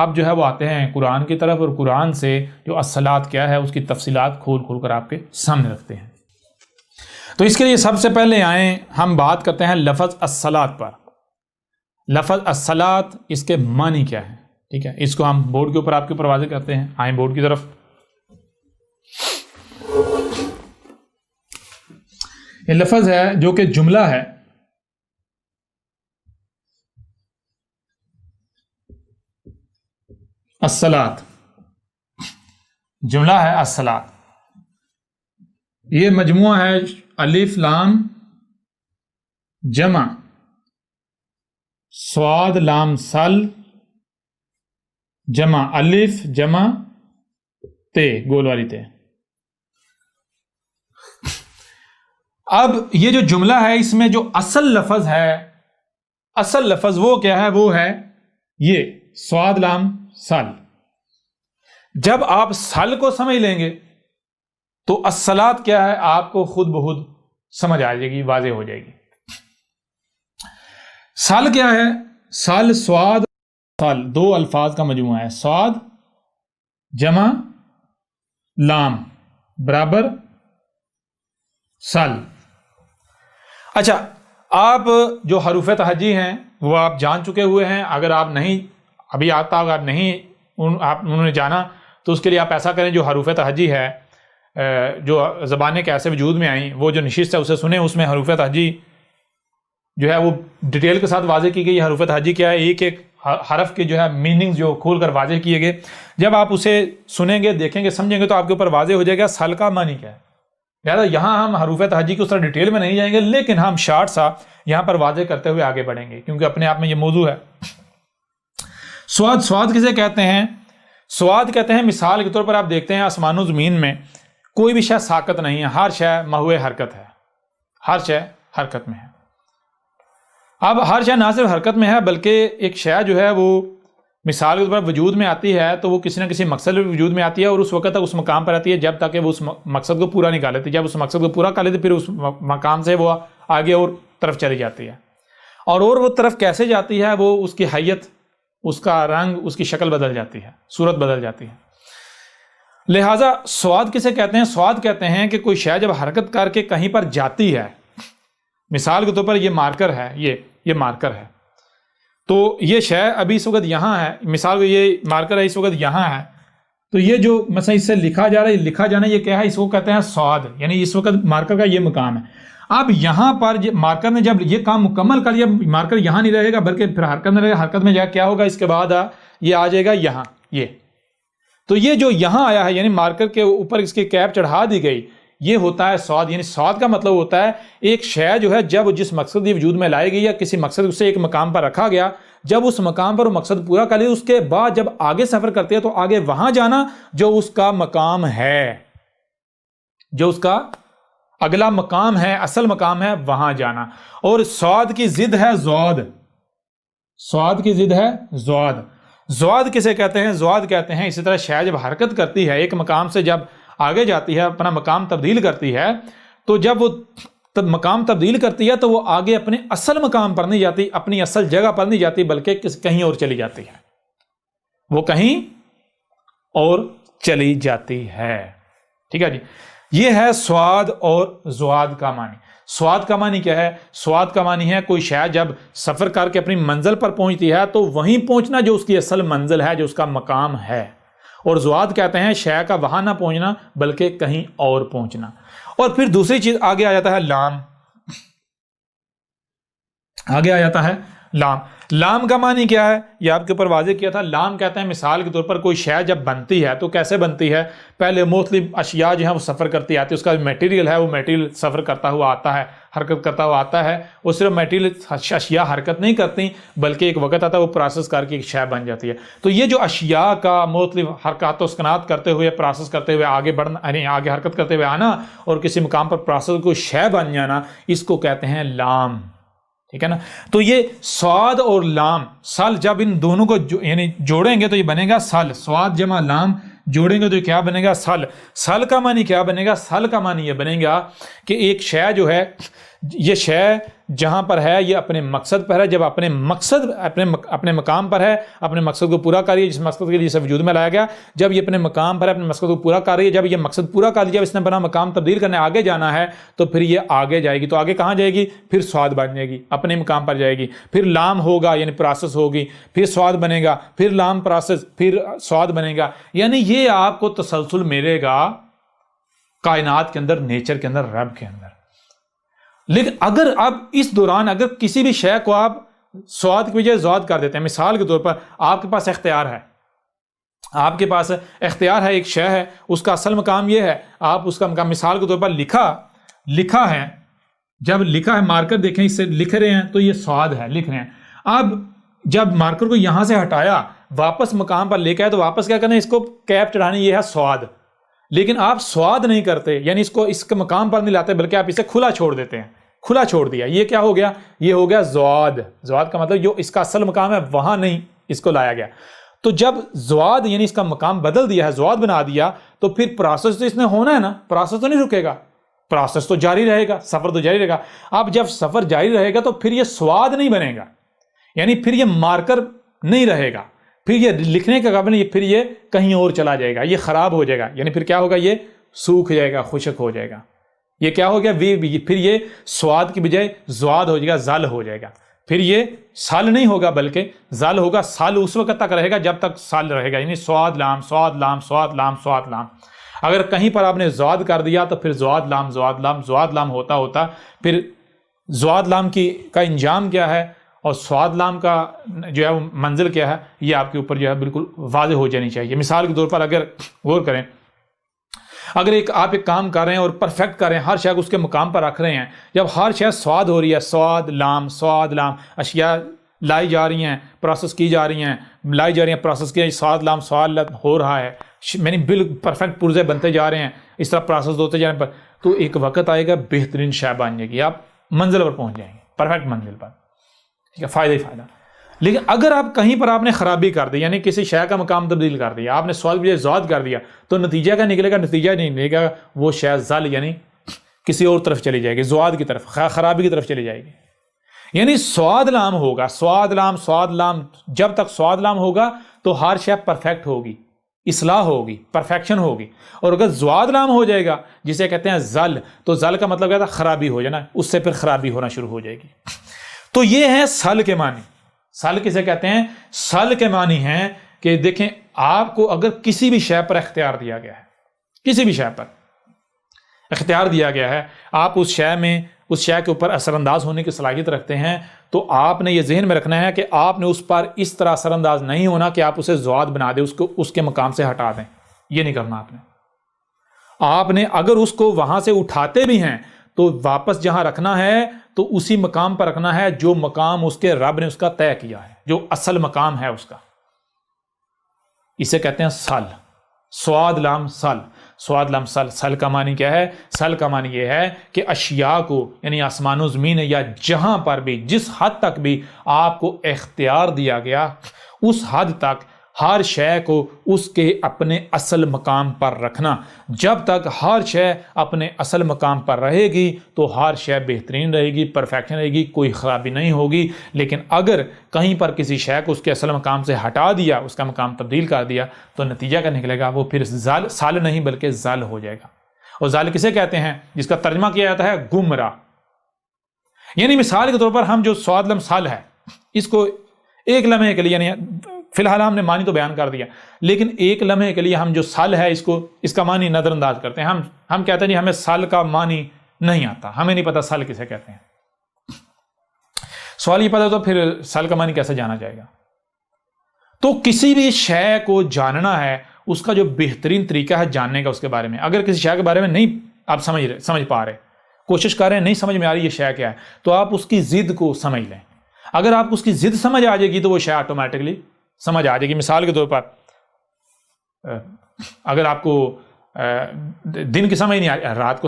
اب جو ہے وہ آتے ہیں قرآن کی طرف، اور قرآن سے جو الصلاۃ کیا ہے اس کی تفصیلات کھول کھول کر آپ کے سامنے رکھتے ہیں۔ تو اس کے لیے سب سے پہلے آئیں ہم بات کرتے ہیں لفظ الصلاۃ پر۔ لفظ الصلاۃ اس کے معنی کیا ہے، ٹھیک ہے، اس کو ہم بورڈ کے اوپر آپ کے اوپر واضح کرتے ہیں۔ آئیں بورڈ کی طرف۔ یہ لفظ ہے جو کہ جملہ ہے، الصلاۃ جملہ ہے الصلاۃ۔ یہ مجموعہ ہے الف لام جمع صاد لام سل جمع الف جمع تے، گول والی تے۔ اب یہ جو جملہ ہے اس میں جو اصل لفظ ہے، اصل لفظ وہ کیا ہے؟ وہ ہے یہ صاد لام سل۔ جب آپ سل کو سمجھ لیں گے تو الصلاۃ کیا ہے آپ کو خود بخود سمجھ آ جائے گی، واضح ہو جائے گی۔ سل کیا ہے؟ سل صاد سل دو الفاظ کا مجموعہ ہے، صاد جمع لام برابر سل۔ اچھا، آپ جو حروف تہجی ہیں وہ آپ جان چکے ہوئے ہیں۔ اگر آپ نہیں ابھی آتا، اگر نہیں انہوں نے جانا تو اس کے لیے آپ ایسا کریں، جو حروف تہجی ہے، جو زبانیں کیسے وجود میں آئیں، وہ جو نشست ہے اسے سنیں۔ اس میں حروف تہجی جو ہے وہ ڈیٹیل کے ساتھ واضح کی گئی۔ حروف تہجی کیا ہے؟ ایک ایک حرف کے جو ہے میننگ جو کھول کر واضح کیے گئے۔ جب آپ اسے سنیں گے، دیکھیں گے، سمجھیں گے تو آپ کے اوپر واضح ہو جائے گا سل کا معنی کیا ہے۔ لہٰذا یہاں ہم حروف تہجی کی اس طرح ڈیٹیل میں نہیں جائیں گے، لیکن ہم شارٹ سا یہاں پر واضح کرتے ہوئے آگے بڑھیں گے، کیونکہ اپنے آپ میں یہ موضوع ہے۔ سواد کسے کہتے ہیں؟ سواد کہتے ہیں، مثال کے طور پر آپ دیکھتے ہیں آسمان و زمین میں کوئی بھی شے ساکت نہیں ہے، ہر شے محو حرکت ہے، ہر شے حرکت میں ہے۔ اب ہر شے نہ صرف حرکت میں ہے بلکہ ایک شے جو ہے وہ مثال کے طور پر وجود میں آتی ہے تو وہ کسی نہ کسی مقصد میں وجود میں آتی ہے، اور اس وقت تک اس مقام پر آتی ہے جب تک کہ وہ اس مقصد کو پورا نہیں کر لیتی۔ جب اس مقصد کو پورا کر لیتی پھر اس مقام سے وہ آگے اور طرف چلی جاتی ہے، اور وہ طرف کیسے جاتی ہے؟ وہ اس کی حیت، اس کا رنگ، اس کی شکل بدل جاتی ہے، صورت بدل جاتی ہے۔ لہٰذا سواد کسے کہتے ہیں؟ سواد کہتے ہیں کہ کوئی شے جب حرکت کر کے کہیں پر جاتی ہے، مثال کے طور پر یہ مارکر ہے، یہ مارکر ہے، تو یہ شے ابھی اس وقت یہاں ہے، مثال کو یہ مارکر ہے اس وقت یہاں ہے، تو یہ جو مثلا اس سے لکھا جا رہا ہے، لکھا جانا یہ کیا ہے؟ اس کو کہتے ہیں سواد، یعنی اس وقت مارکر کا یہ مقام ہے۔ اب یہاں پر مارکر نے جب یہ کام مکمل کر لیا، مارکر یہاں نہیں رہے گا بلکہ پھر حرکت میں رہے گا، حرکت میں جا کیا ہوگا؟ اس کے بعد یہ آ جائے گا یہاں، یہ تو یہ جو یہاں آیا ہے، یعنی مارکر کے اوپر اس کی کیپ چڑھا دی گئی، یہ ہوتا ہے سواد۔ یعنی سواد کا مطلب ہوتا ہے ایک شے جو ہے جب جس مقصد کی وجود میں لائی گئی یا کسی مقصد سے ایک مقام پر رکھا گیا، جب اس مقام پر وہ مقصد پورا کر لیا، اس کے بعد جب آگے سفر کرتے ہیں تو آگے وہاں جانا جو اس کا مقام ہے، جو اس کا اگلا مقام ہے، اصل مقام ہے، وہاں جانا۔ اور سواد کی ضد ہے زواد، سواد کی ضد ہے زواد۔ زواد کسے کہتے ہیں؟ زواد کہتے ہیں اسی طرح شے جب حرکت کرتی ہے، ایک مقام سے جب آگے جاتی ہے، اپنا مقام تبدیل کرتی ہے، تو جب وہ مقام تبدیل کرتی ہے تو وہ آگے اپنے اصل مقام پر نہیں جاتی، اپنی اصل جگہ پر نہیں جاتی، بلکہ کہیں اور چلی جاتی ہے، وہ کہیں اور چلی جاتی ہے۔ ٹھیک ہے جی، یہ ہے سواد اور زواد کا معنی۔ سواد کا معنی کیا ہے؟ سواد کا معنی ہے کوئی شے جب سفر کر کے اپنی منزل پر پہنچتی ہے تو وہیں پہنچنا جو اس کی اصل منزل ہے، جو اس کا مقام ہے۔ اور زواد کہتے ہیں شے کا وہاں نہ پہنچنا بلکہ کہیں اور پہنچنا۔ اور پھر دوسری چیز آگے آ جاتا ہے لام، آگے آ جاتا ہے لام۔ لام کا معنی کیا ہے؟ یہ آپ کے اوپر واضح کیا تھا۔ لام کہتے ہیں مثال کے طور پر کوئی شے جب بنتی ہے تو کیسے بنتی ہے؟ پہلے مختلف اشیاء جو ہیں وہ سفر کرتی آتی ہے، اس کا میٹیریل ہے وہ میٹیریل سفر کرتا ہوا آتا ہے، حرکت کرتا ہوا آتا ہے، اور صرف میٹیریل اشیاء حرکت نہیں کرتی بلکہ ایک وقت آتا ہے وہ پروسیس کر کے ایک شے بن جاتی ہے۔ تو یہ جو اشیاء کا مختلف حرکات و سکنات کرتے ہوئے، پروسیس کرتے ہوئے آگے بڑھنا، یعنی آگے حرکت کرتے ہوئے آنا اور کسی مقام پر پروسیس کو شے بن جانا، اس کو کہتے ہیں لام۔ ٹھیک ہے نا؟ تو یہ سواد اور لام، سل جب ان دونوں کو یعنی جوڑیں گے تو یہ بنے گا سل، سواد جمع لام جوڑیں گے تو یہ کیا بنے گا؟ سل۔ سل کا معنی کیا بنے گا؟ سل کا معنی یہ بنے گا کہ ایک شے جو ہے، یہ شے جہاں پر ہے یہ اپنے مقصد پر ہے. جب اپنے مقصد اپنے مقام پر ہے, اپنے مقصد کو پورا کر رہی ہے جس مقصد کے لیے اسے وجود میں لایا گیا, جب یہ اپنے مقام پر ہے, اپنے مقصد کو پورا کر رہی ہے, جب یہ مقصد پورا کر لیا, اس نے اپنا مقام تبدیل کرنے آگے جانا ہے, تو پھر یہ آگے جائے گی. تو آگے کہاں جائے گی؟ پھر سواد بن جائے گی, اپنے مقام پر جائے گی. پھر لام ہوگا یعنی پروسیس ہوگی, پھر سواد بنے گا, پھر لام پروسیس, پھر سواد بنے گا. یعنی یہ آپ کو تسلسل ملے گا کائنات کے اندر, نیچر کے اندر, رب کے اندر. لیکن اگر اب اس دوران اگر کسی بھی شے کو آپ سواد کی بجائے زواد کر دیتے ہیں, مثال کے طور پر آپ کے پاس اختیار ہے, آپ کے پاس اختیار ہے, ایک شے ہے, اس کا اصل مقام یہ ہے, آپ اس کا مقام مثال کے طور پر لکھا ہے, جب لکھا ہے مارکر دیکھیں اس سے لکھ رہے ہیں تو یہ سواد ہے, لکھ رہے ہیں. اب جب مارکر کو یہاں سے ہٹایا واپس مقام پر لے کے آئے تو واپس کیا کرنا ہے, اس کو کیپ چڑھانی, یہ ہے سواد. لیکن آپ سواد نہیں کرتے, یعنی اس کے مقام پر نہیں لاتے, بلکہ آپ اسے کھلا چھوڑ دیتے ہیں, کھلا چھوڑ دیا. یہ کیا ہو گیا؟ یہ ہو گیا زواد. زواد کا مطلب جو اس کا اصل مقام ہے وہاں نہیں اس کو لایا گیا. تو جب زواد یعنی اس کا مقام بدل دیا ہے, زواد بنا دیا, تو پھر پروسیس تو اس نے ہونا ہے نا, پروسیس تو نہیں رکے گا, پروسیس تو جاری رہے گا, سفر تو جاری رہے گا. اب جب سفر جاری رہے گا تو پھر یہ سواد نہیں بنے گا, یعنی پھر یہ مارکر نہیں رہے گا, پھر یہ لکھنے کا قابل نہیں, پھر یہ کہیں اور چلا جائے گا, یہ خراب ہو جائے گا. یعنی پھر کیا ہوگا؟ یہ سوکھ جائے گا, خشک ہو جائے گا. یہ کیا ہو گیا؟ پھر یہ سواد کی بجائے زواد ہو جائے گا, زل ہو جائے گا. پھر یہ سال نہیں ہوگا بلکہ زل ہوگا. سال اس وقت تک رہے گا جب تک سال رہے گا, یعنی سواد لام سواد لام سواد لام سواد لام. اگر کہیں پر آپ نے زواد کر دیا تو پھر زواد لام زواد لام زواد لام ہوتا پھر زواد لام کا انجام کیا ہے اور سواد لام کا جو ہے منزل کیا ہے, یہ آپ کے اوپر جو ہے بالکل واضح ہو جانی چاہیے. مثال کے طور پر اگر غور کریں, اگر آپ ایک کام کر رہے ہیں اور پرفیکٹ کر رہے ہیں, ہر شے کو اس کے مقام پر رکھ رہے ہیں, جب ہر شے سواد ہو رہی ہے, سواد لام, اشیاء لائی جا رہی ہیں, پروسیس کی جا رہی ہیں, پروسیس کی, سواد لام ہو رہا ہے, یعنی بالکل پرفیکٹ پرزے بنتے جا رہے ہیں, اس طرح پروسیس ہوتے جانے پر, تو ایک وقت آئے گا بہترین شے بن جائے گی, آپ منزل پر پہنچ جائیں گے, پرفیکٹ منزل پر. ٹھیک ہے, فائدہ ہی فائدہ. لیکن اگر آپ کہیں پر آپ نے خرابی کر دی, یعنی کسی شے کا مقام تبدیل کر دیا, آپ نے سواد بجائے زواد کر دیا, تو نتیجہ کیا نکلے گا؟ نتیجہ نہیں نکلے گا, وہ شے زل یعنی کسی اور طرف چلی جائے گی, زواد کی طرف, خرابی کی طرف چلی جائے گی. یعنی سواد لام ہوگا, سواد لام, جب تک سواد لام ہوگا تو ہر شے پرفیکٹ ہوگی, اصلاح ہوگی, پرفیکشن ہوگی. اور اگر زواد لام ہو جائے گا جسے کہتے ہیں زل, تو زل کا مطلب کیا تھا؟ خرابی ہو جانا, اس سے پھر خرابی ہونا شروع ہو جائے گی. تو یہ ہے سل کے معنی. سل کسے کہتے ہیں؟ سل کے معنی ہیں کہ دیکھیں, آپ کو اگر کسی بھی شے پر اختیار دیا گیا ہے, کسی بھی شے پر اختیار دیا گیا ہے, آپ اس شے کے اوپر اثر انداز ہونے کی صلاحیت رکھتے ہیں, تو آپ نے یہ ذہن میں رکھنا ہے کہ آپ نے اس پر اس طرح اثر انداز نہیں ہونا کہ آپ اسے زواد بنا دیں, اس کے مقام سے ہٹا دیں. یہ نہیں کرنا آپ نے اگر اس کو وہاں سے اٹھاتے بھی ہیں تو واپس جہاں رکھنا ہے تو اسی مقام پر رکھنا ہے جو مقام اس کے رب نے اس کا طے کیا ہے, جو اصل مقام ہے اس کا. اسے کہتے ہیں سل. سواد لام سل, سواد لام سل. سل کا معنی کیا ہے؟ سل کا معنی یہ ہے کہ اشیاء کو, یعنی آسمان و زمین یا جہاں پر بھی, جس حد تک بھی آپ کو اختیار دیا گیا, اس حد تک ہر شے کو اس کے اپنے اصل مقام پر رکھنا. جب تک ہر شے اپنے اصل مقام پر رہے گی تو ہر شے بہترین رہے گی, پرفیکشن رہے گی, کوئی خرابی نہیں ہوگی. لیکن اگر کہیں پر کسی شے کو اس کے اصل مقام سے ہٹا دیا, اس کا مقام تبدیل کر دیا, تو نتیجہ کیا نکلے گا؟ وہ پھر سال نہیں بلکہ زل ہو جائے گا. اور زل کسے کہتے ہیں؟ جس کا ترجمہ کیا جاتا ہے گمراہ. یعنی مثال کے طور پر ہم جو سواد لم سال ہے, اس کو ایک لمحے کے لیے, یعنی فی الحال ہم نے معنی تو بیان کر دیا, لیکن ایک لمحے کے لیے ہم جو سال ہے اس کا معنی نظر انداز کرتے ہیں. ہم کہتے ہیں نہیں, ہمیں سال کا معنی نہیں آتا, ہمیں نہیں پتا سال کسے کہتے ہیں. سوال یہ پتا تو پھر سال کا معنی کیسے جانا جائے گا؟ تو کسی بھی شے کو جاننا ہے, اس کا جو بہترین طریقہ ہے جاننے کا اس کے بارے میں. اگر کسی شے کے بارے میں نہیں آپ سمجھ پا رہے, کوشش کر رہے ہیں, نہیں سمجھ میں آ رہی یہ شے کیا ہے, تو آپ اس کی ضد کو سمجھ لیں. اگر آپ اس کی ضد سمجھ آ جائے گی تو وہ شے آٹومیٹکلی سمجھ آ جائے گی. مثال کے طور پر اگر آپ کو دن کی سمجھ نہیں آ رہی, رات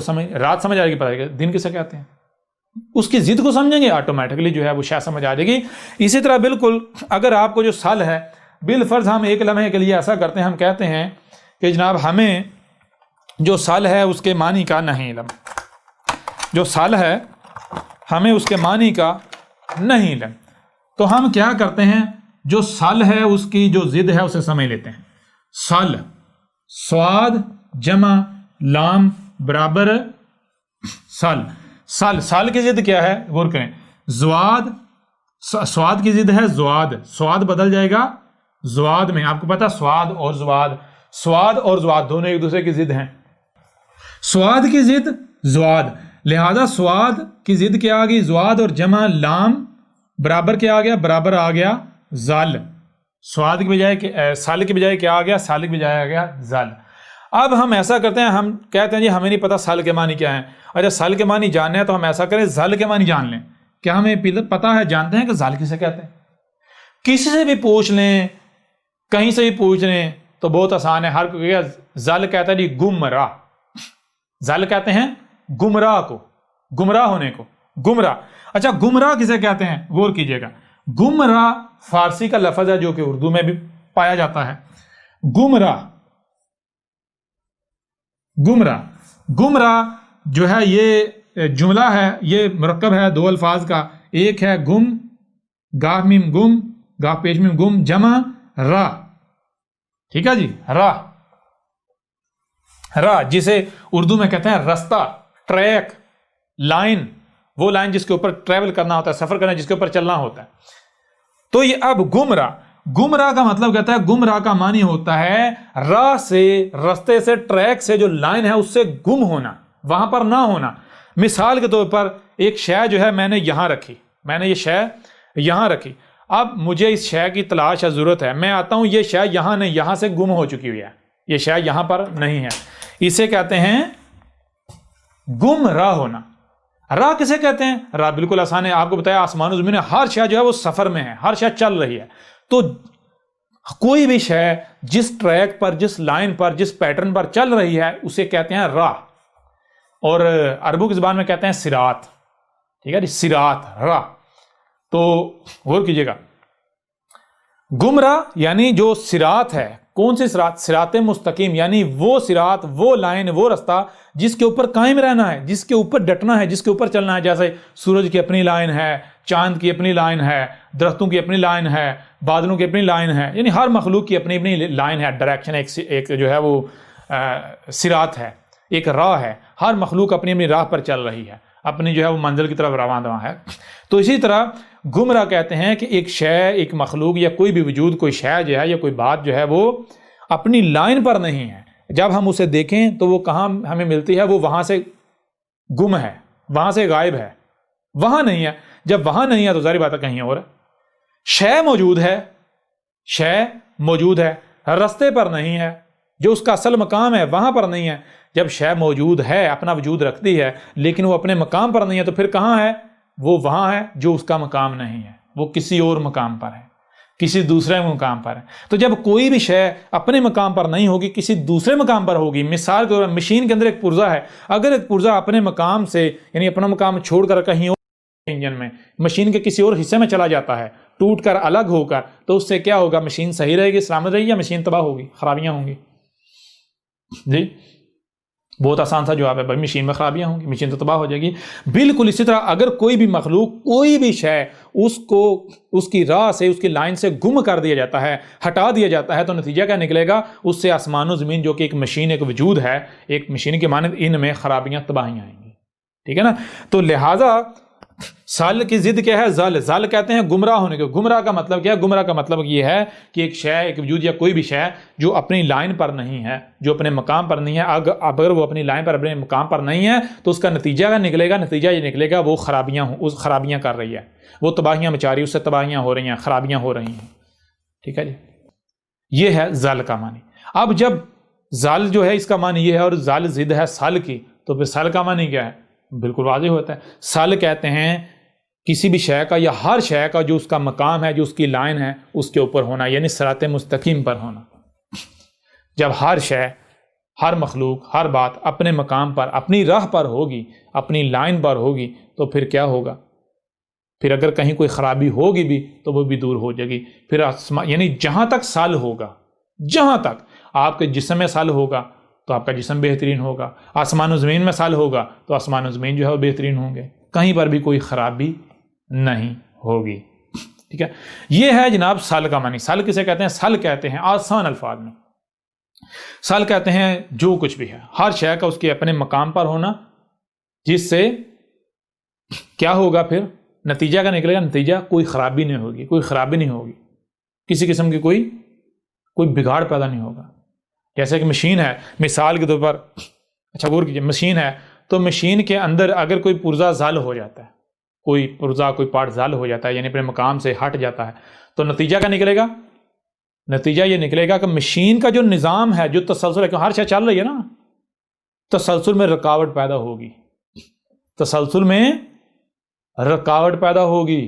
سمجھ آ رہی, پتہ ہے دن کسے کہتے ہیں, اس کی ضد کو سمجھیں گے, آٹومیٹکلی جو ہے وہ شے سمجھ آ جائے گی. اسی طرح بالکل اگر آپ کو جو سال ہے, بالفرض ہم ایک لمحے کے لیے ایسا کرتے ہیں, ہم کہتے ہیں کہ جناب ہمیں جو سال ہے اس کے معنی کا نہیں علم. جو سال ہے ہمیں اس کے معنی کا نہیں علم، تو ہم کیا کرتے ہیں، جو سل ہے اس کی جو ضد ہے اسے سمجھ لیتے ہیں۔ سل، سواد جمع لام برابر سل، سل کی ضد کیا ہے، غور کریں، زواد، سواد کی ضد ہے زواد، سواد بدل جائے گا زواد میں، آپ کو پتا سواد اور زواد دونوں ایک دوسرے کی ضد ہیں، سواد کی ضد زواد، لہذا سواد کی ضد کیا آ گئی زواد، اور جمع لام برابر کیا آ گیا، برابر آ گیا زل، سواد کی بجائے سال کی بجائے کیا آ گیا، سال کی بجائے آ گیا زل۔ اب ہم ایسا کرتے ہیں، ہم کہتے ہیں جی ہمیں نہیں پتا سال کے معنی کیا ہیں، اچھا سال کے معنی جاننے ہیں تو ہم ایسا کریں زل کے معنی جان لیں، کیا ہمیں پتا ہے، جانتے ہیں کہ زل کسے کہتے ہیں؟ کسی سے بھی پوچھ لیں، کہیں سے بھی پوچھ لیں تو بہت آسان ہے، ہر کوئی زل کہتا ہے جی گمراہ، زل کہتے ہیں گمراہ کو، گمراہ ہونے کو، گمراہ۔ اچھا گمراہ کسے کہتے ہیں، غور کیجئے گا، گمراہ فارسی کا لفظ ہے جو کہ اردو میں بھی پایا جاتا ہے، گمراہ، گمراہ جو ہے یہ جملہ ہے، یہ مرکب ہے دو الفاظ کا، ایک ہے گم، گاہ میم گم، گاہ پیش میم گم، جمع راہ، ٹھیک ہے جی، راہ جسے اردو میں کہتے ہیں رستہ، ٹریک، لائن، وہ لائن جس کے اوپر ٹریول کرنا ہوتا ہے، سفر کرنا جس کے اوپر چلنا ہوتا ہے۔ تو یہ اب گمراہ کا مطلب کہتا ہے، گمراہ کا معنی ہوتا ہے راہ سے، رستے سے، ٹریک سے، جو لائن ہے اس سے گم ہونا، وہاں پر نہ ہونا۔ مثال کے طور پر ایک شے جو ہے میں نے یہاں رکھی، میں نے یہ شے یہاں رکھی، اب مجھے اس شے کی تلاش ہے، ضرورت ہے، میں آتا ہوں، یہ شے یہاں نہیں، یہاں سے گم ہو چکی ہوئی ہے، یہ شے یہاں پر نہیں ہے، اسے کہتے ہیں گم راہ ہونا۔ راہ کسے کہتے ہیں؟ راہ بالکل آسان ہے، آپ کو بتایا آسمان و زمین، ہر شے جو ہے وہ سفر میں ہے، ہر شے چل رہی ہے، تو کوئی بھی شے جس ٹریک پر، جس لائن پر، جس پیٹرن پر چل رہی ہے اسے کہتے ہیں راہ، اور عربوں کی زبان میں کہتے ہیں صراط، ٹھیک ہے جی، صراط، راہ۔ تو غور کیجئے گا، گمراہ یعنی جو صراط ہے، کون سی صراط؟ صراط مستقیم، یعنی وہ صراط، وہ لائن، وہ رستہ جس کے اوپر قائم رہنا ہے، جس کے اوپر ڈٹنا ہے، جس کے اوپر چلنا ہے، جیسے سورج کی اپنی لائن ہے، چاند کی اپنی لائن ہے، درختوں کی اپنی لائن ہے، بادلوں کی اپنی لائن ہے، یعنی ہر مخلوق کی اپنی اپنی لائن ہے، ڈائریکشن، ایک جو ہے وہ صراط ہے، ایک راہ ہے، ہر مخلوق اپنی اپنی راہ پر چل رہی ہے، اپنی جو ہے وہ منزل کی طرف رواں دواں ہے۔ تو اسی طرح گمراہ کہتے ہیں کہ ایک شے، ایک مخلوق یا کوئی بھی وجود، کوئی شے جو ہے یا کوئی بات جو ہے وہ اپنی لائن پر نہیں ہے، جب ہم اسے دیکھیں تو وہ کہاں ہمیں ملتی ہے، وہ وہاں سے گم ہے، وہاں سے غائب ہے، وہاں نہیں ہے، جب وہاں نہیں ہے تو ظاہر بات ہے کہیں اور ہے۔ شے موجود ہے، شے موجود ہے، رستے پر نہیں ہے، جو اس کا اصل مقام ہے وہاں پر نہیں ہے۔ جب شے موجود ہے، اپنا وجود رکھتی ہے، لیکن وہ اپنے مقام پر نہیں ہے، تو پھر کہاں ہے؟ وہ وہاں ہے جو اس کا مقام نہیں ہے، وہ کسی اور مقام پر ہے، کسی دوسرے مقام پر ہے۔ تو جب کوئی بھی شے اپنے مقام پر نہیں ہوگی، کسی دوسرے مقام پر ہوگی، مثال کے طور پر مشین کے اندر ایک پرزہ ہے، اگر ایک پرزہ اپنے مقام سے، یعنی اپنا مقام چھوڑ کر کہیں اور انجن میں، مشین کے کسی اور حصے میں چلا جاتا ہے، ٹوٹ کر الگ ہو کر، تو اس سے کیا ہوگا؟ مشین صحیح رہے گی، سلامت رہے گی، یا مشین تباہ ہوگی، خرابیاں ہوں گی؟ جی بہت آسان سا جواب ہے بھائی، مشین میں خرابیاں ہوں گی، مشین تو تباہ ہو جائے گی۔ بالکل اسی طرح اگر کوئی بھی مخلوق، کوئی بھی شے، اس کو اس کی راہ سے، اس کی لائن سے گم کر دیا جاتا ہے، ہٹا دیا جاتا ہے، تو نتیجہ کیا نکلے گا؟ اس سے آسمان و زمین جو کہ ایک مشین، ایک وجود ہے، ایک مشین کے مانند، ان میں خرابیاں، تباہیاں آئیں گی، ٹھیک ہے نا؟ تو لہٰذا سال کی ضد کیا ہے؟ زل، زل کہتے ہیں گمراہ ہونے کو۔ گمراہ کا مطلب کیا ہے؟ گمراہ کا مطلب یہ ہے کہ ایک شے، ایک وجود یا کوئی بھی شے جو اپنی لائن پر نہیں ہے، جو اپنے مقام پر نہیں ہے، اگر وہ اپنی لائن پر، اپنے مقام پر نہیں ہے تو اس کا نتیجہ کیا نکلے گا؟ نتیجہ یہ نکلے گا وہ خرابیاں کر رہی ہے، وہ تباہیاں مچا رہی ہے، اس سے تباہیاں ہو رہی ہیں، خرابیاں ہو رہی ہیں، ٹھیک ہے جی؟ یہ ہے زل کا معنی۔ اب جب زل جو ہے اس کا معنی یہ ہے، اور زل ضد ہے سل کی، تو پھر سل کا معنی کیا ہے؟ بالکل واضح ہوتا ہے۔ سل کہتے ہیں کسی بھی شے کا، یا ہر شے کا جو اس کا مقام ہے، جو اس کی لائن ہے، اس کے اوپر ہونا، یعنی صراط مستقیم پر ہونا۔ جب ہر شے، ہر مخلوق، ہر بات اپنے مقام پر، اپنی راہ پر ہوگی، اپنی لائن پر ہوگی، تو پھر کیا ہوگا؟ پھر اگر کہیں کوئی خرابی ہوگی بھی تو وہ بھی دور ہو جائے گی۔ پھر یعنی جہاں تک سال ہوگا، جہاں تک آپ کے جسم میں سال ہوگا تو آپ کا جسم بہترین ہوگا، آسمان و زمین میں سال ہوگا تو آسمان و زمین جو ہے وہ بہترین ہوں گے، کہیں پر بھی کوئی خرابی نہیں ہوگی. ٹھیک ہے, یہ ہے جناب سل کا معنی. سل کسے کہتے ہیں؟ سل کہتے ہیں آسان الفاظ میں, سل کہتے ہیں جو کچھ بھی ہے, ہر شے کا اس کے اپنے مقام پر ہونا, جس سے کیا ہوگا, پھر نتیجہ کا نکلے گا, نتیجہ کوئی خرابی نہیں ہوگی, کوئی خرابی نہیں ہوگی, کسی قسم کی کوئی بگاڑ پیدا نہیں ہوگا. جیسے کہ مشین ہے, مثال کے طور پر, اچھا غور کیجیے, مشین ہے تو مشین کے اندر اگر کوئی پرزہ زل ہو جاتا ہے, کوئی پرزہ کوئی پارٹ زل ہو جاتا ہے, یعنی اپنے مقام سے ہٹ جاتا ہے, تو نتیجہ کیا نکلے گا؟ نتیجہ یہ نکلے گا کہ مشین کا جو نظام ہے, جو تسلسل ہے, کہ ہر شے چل رہی ہے نا, تسلسل میں رکاوٹ پیدا ہوگی, تسلسل میں رکاوٹ پیدا ہوگی.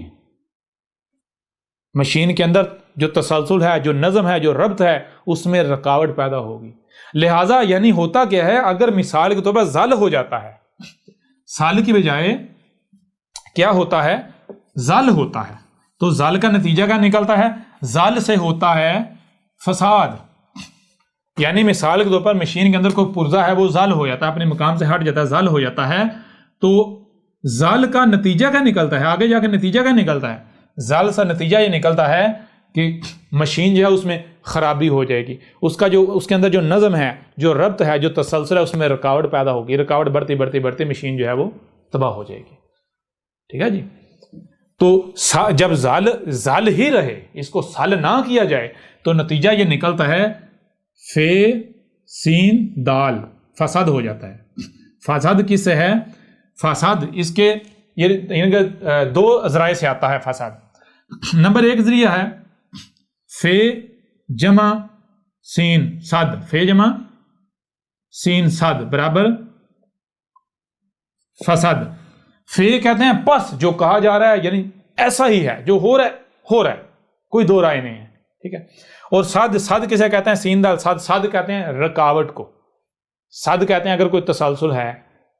مشین کے اندر جو تسلسل ہے, جو نظم ہے, جو ربط ہے, اس میں رکاوٹ پیدا ہوگی. لہٰذا یعنی ہوتا کیا ہے, اگر مثال کے طور پر زل ہو جاتا ہے, سال کی بجائے کیا ہوتا ہے, زل ہوتا ہے, تو زل کا نتیجہ کیا نکلتا ہے؟ زل سے ہوتا ہے فساد. یعنی مثال کے طور پر مشین کے اندر کوئی پرزہ ہے, وہ زل ہو جاتا ہے, اپنے مقام سے ہٹ جاتا ہے, زل ہو جاتا ہے, تو زل کا نتیجہ کیا نکلتا ہے؟ آگے جا کے نتیجہ کیا نکلتا ہے؟ زل سے نتیجہ یہ نکلتا ہے کہ مشین جو ہے اس میں خرابی ہو جائے گی, اس کے اندر جو نظم ہے, جو ربط ہے, جو تسلسل ہے, اس میں رکاوٹ پیدا ہوگی, رکاوٹ بڑھتی بڑھتی بڑھتی مشین جو ہے وہ تباہ ہو جائے گی. ٹھیک ہے جی. تو جب زال ہی رہے, اس کو سال نہ کیا جائے, تو نتیجہ یہ نکلتا ہے فے سین دال, فساد ہو جاتا ہے. فساد کس سے ہے؟ فساد اس کے یہ دو ذرائع سے آتا ہے فساد. نمبر ایک ذریعہ ہے فے جمع سین صد, فے جمع سین صد برابر فساد. فے کہتے ہیں پس جو کہا جا رہا ہے, یعنی ایسا ہی ہے, جو ہو رہا ہے, کوئی دو رائے نہیں ہے. ٹھیک ہے. اور صد کسے کہتے ہیں؟ سین دال صد کہتے ہیں رکاوٹ کو. صد کہتے ہیں اگر کوئی تسلسل ہے,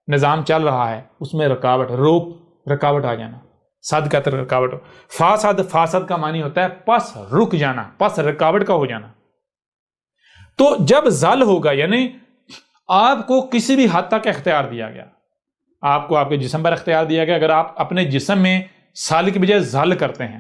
نظام چل رہا ہے, اس میں رکاوٹ آ جانا, صد کہتے ہیں رکاوٹ. فاسد کا معنی ہوتا ہے پس رک جانا, پس رکاوٹ کا ہو جانا. تو جب زل ہوگا, یعنی آپ کو کسی بھی حد تک اختیار دیا گیا, آپ کو آپ کے جسم پر اختیار دیا گیا, اگر آپ اپنے جسم میں سال کی بجائے زل کرتے ہیں,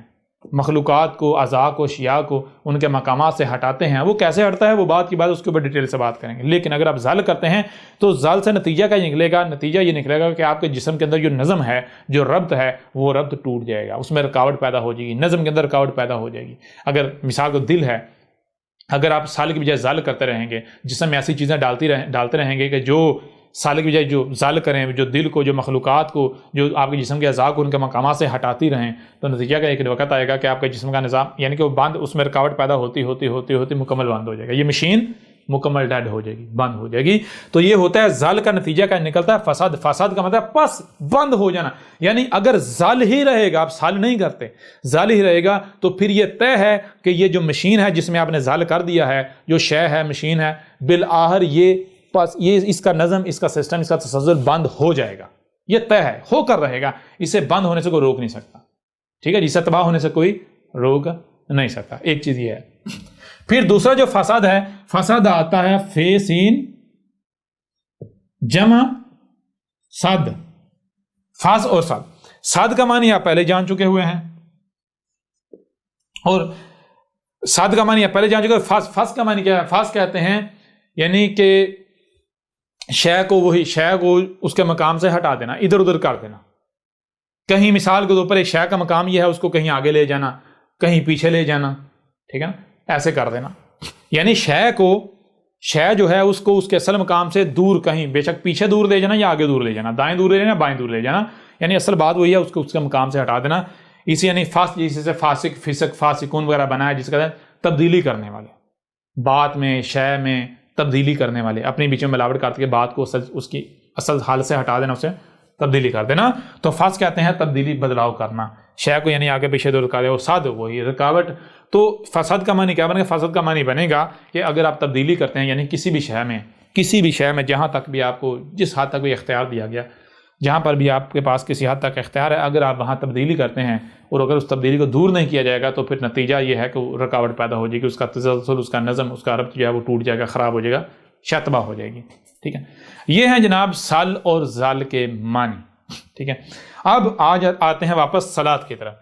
مخلوقات کو, اعضاء کو, اشیاء کو ان کے مقامات سے ہٹاتے ہیں, وہ کیسے ہٹتا ہے وہ بات کی بات اس کے اوپر ڈیٹیل سے بات کریں گے. لیکن اگر آپ زل کرتے ہیں تو زل سے نتیجہ کیا نکلے گا؟ نتیجہ یہ نکلے گا کہ آپ کے جسم کے اندر جو نظم ہے, جو ربط ہے, وہ ربط ٹوٹ جائے گا, اس میں رکاوٹ پیدا ہو جائے گی, نظم کے اندر رکاوٹ پیدا ہو جائے گی. اگر مثال کو دل ہے, اگر آپ سال کی بجائے زل کرتے رہیں گے, جسم میں ایسی چیزیں ڈالتے رہیں گے کہ جو سال کی بجائے جو زل کریں, جو دل کو, جو مخلوقات کو, جو آپ کے جسم کے اعضاء کو ان کے مقامات سے ہٹاتی رہیں, تو نتیجہ کا ایک وقت آئے گا کہ آپ کے جسم کا نظام, یعنی کہ وہ بند, اس میں رکاوٹ پیدا ہوتی مکمل بند ہو جائے گا, یہ مشین مکمل ڈیڈ ہو جائے گی, بند ہو جائے گی. تو یہ ہوتا ہے زل کا نتیجہ کا نکلتا ہے فساد. فساد کا مطلب ہے پس بند ہو جانا. یعنی اگر زل ہی رہے گا, آپ سال نہیں کرتے, زل ہی رہے گا, تو پھر یہ طے ہے کہ یہ جو مشین ہے جس میں آپ نے زل کر دیا ہے, جو شے ہے, مشین ہے, بالآخر یہ اس کا نظم, اس کا سسٹم, اس کا تسلسل بند ہو جائے گا. یہ طے ہے, ہو کر رہے گا, اسے بند ہونے سے کوئی روک نہیں سکتا. ٹھیک ہے, جسے تباہ ہونے سے کوئی روک نہیں سکتا. ایک چیز یہ ہے. پھر دوسرا جو فساد ہے, فساد آتا ہے فے سین جمع صد, فاس اور صد. صد کا معنی آپ پہلے جان چکے ہوئے ہیں, اور صد کا معنی آپ پہلے جان چکے ہوئے. فاس کا معنی کیا ہے؟ فاس کہتے ہیں یعنی کہ شے کو اس کے مقام سے ہٹا دینا, ادھر ادھر کر دینا. کہیں مثال کے طور پر ایک شے کا مقام یہ ہے, اس کو کہیں آگے لے جانا, کہیں پیچھے لے جانا. ٹھیک ہے نا, ایسے کر دینا. یعنی شے جو ہے اس کو اس کے اصل مقام سے دور, کہیں بے شک پیچھے دور لے جانا یا آگے دور لے جانا, دائیں دور لے جانا, بائیں دور لے جانا. یعنی اصل بات وہی ہے, اس کو اس کے مقام سے ہٹا دینا. اسی یعنی فاسق, فسق, فاسقون وغیرہ بنا ہے, جس کا تبدیلی کرنے والے, بات میں, شے میں تبدیلی کرنے والے, اپنی بیچ میں ملاوٹ کر کے بات کو اس کی اصل حالت سے ہٹا دینا, اسے تبدیلی کر دینا. تو فاس کہتے ہیں تبدیلی, بدلاؤ کرنا, شے کو یعنی آگے پیچھے دور کر دے. اور صد وہی رکاوٹ. تو فساد کا معنی کیا بنے گا؟ فساد کا معنی بنے گا کہ اگر آپ تبدیلی کرتے ہیں, یعنی کسی بھی شے میں جہاں تک بھی آپ کو, جس حد تک بھی اختیار دیا گیا, جہاں پر بھی آپ کے پاس کسی حد تک اختیار ہے, اگر آپ وہاں تبدیلی کرتے ہیں اور اگر اس تبدیلی کو دور نہیں کیا جائے گا, تو پھر نتیجہ یہ ہے کہ رکاوٹ پیدا ہو جائے گی, اس کا تسلسل, اس کا نظم, اس کا ربط جو ہے وہ ٹوٹ جائے گا, خراب ہو جائے گا, شتبہ ہو جائے گی. ٹھیک ہے, یہ ہیں جناب سل اور زل کے معنی. ٹھیک ہے. اب آج آتے ہیں واپس صلاۃ کی طرف.